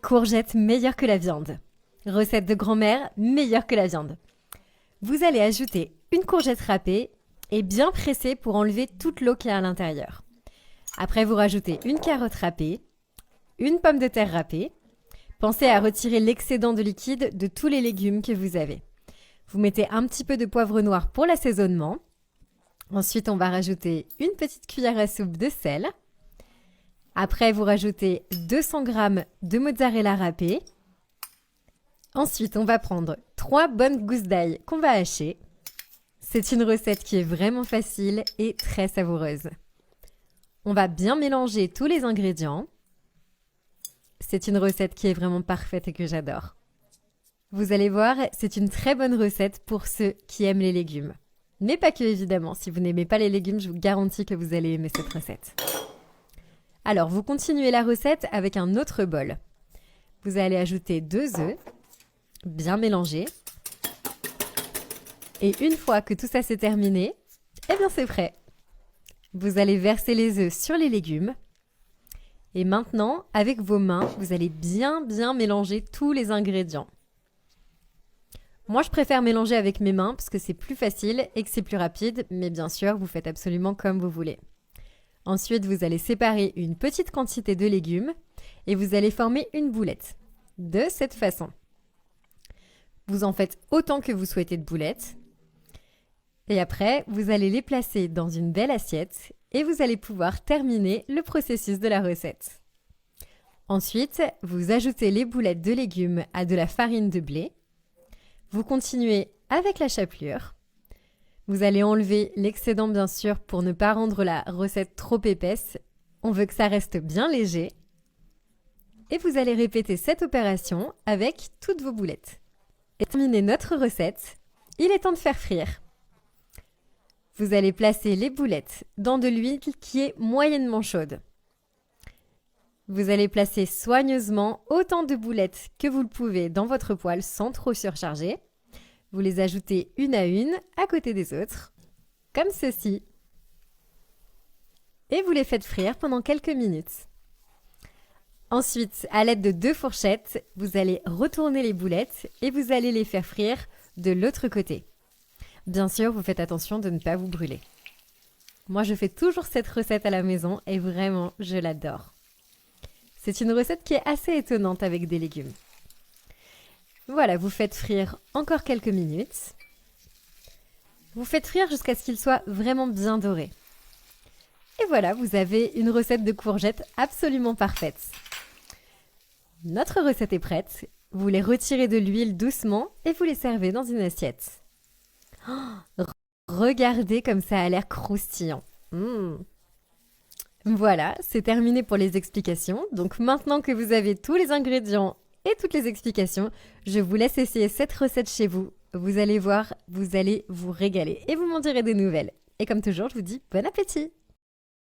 courgettes meilleures que la viande. Recette de grand-mère meilleure que la viande. Vous allez ajouter une courgette râpée et bien pressée pour enlever toute l'eau qu'il y a à l'intérieur. Après, vous rajoutez une carotte râpée, une pomme de terre râpée. Pensez à retirer l'excédent de liquide de tous les légumes que vous avez. Vous mettez un petit peu de poivre noir pour l'assaisonnement. Ensuite, on va rajouter une petite cuillère à soupe de sel. Après, vous rajoutez 200 g de mozzarella râpée. Ensuite, on va prendre 3 bonnes gousses d'ail qu'on va hacher. C'est une recette qui est vraiment facile et très savoureuse. On va bien mélanger tous les ingrédients. C'est une recette qui est vraiment parfaite et que j'adore. Vous allez voir, c'est une très bonne recette pour ceux qui aiment les légumes. Mais pas que évidemment, si vous n'aimez pas les légumes, je vous garantis que vous allez aimer cette recette. Alors, vous continuez la recette avec un autre bol. Vous allez ajouter 2 œufs, bien mélangés. Et une fois que tout ça c'est terminé, eh bien c'est prêt. Vous allez verser les œufs sur les légumes. Et maintenant, avec vos mains, vous allez bien mélanger tous les ingrédients. Moi, je préfère mélanger avec mes mains parce que c'est plus facile et que c'est plus rapide, mais bien sûr, vous faites absolument comme vous voulez. Ensuite, vous allez séparer une petite quantité de légumes et vous allez former une boulette. De cette façon. Vous en faites autant que vous souhaitez de boulettes. Et après, vous allez les placer dans une belle assiette et vous allez pouvoir terminer le processus de la recette. Ensuite, vous ajoutez les boulettes de légumes à de la farine de blé. Vous continuez avec la chapelure. Vous allez enlever l'excédent bien sûr pour ne pas rendre la recette trop épaisse. On veut que ça reste bien léger. Et vous allez répéter cette opération avec toutes vos boulettes. Et terminer notre recette, il est temps de faire frire. Vous allez placer les boulettes dans de l'huile qui est moyennement chaude. Vous allez placer soigneusement autant de boulettes que vous le pouvez dans votre poêle sans trop surcharger. Vous les ajoutez une à côté des autres, comme ceci. Et vous les faites frire pendant quelques minutes. Ensuite, à l'aide de 2 fourchettes, vous allez retourner les boulettes et vous allez les faire frire de l'autre côté. Bien sûr, vous faites attention de ne pas vous brûler. Moi, je fais toujours cette recette à la maison et vraiment, je l'adore. C'est une recette qui est assez étonnante avec des légumes. Voilà, vous faites frire encore quelques minutes. Vous faites frire jusqu'à ce qu'il soit vraiment bien doré. Et voilà, vous avez une recette de courgettes absolument parfaite. Notre recette est prête. Vous les retirez de l'huile doucement et vous les servez dans une assiette. Oh, regardez comme ça a l'air croustillant. Voilà, c'est terminé pour les explications. Donc maintenant que vous avez tous les ingrédients et toutes les explications, je vous laisse essayer cette recette chez vous. Vous allez voir, vous allez vous régaler et vous m'en direz des nouvelles. Et comme toujours, je vous dis bon appétit!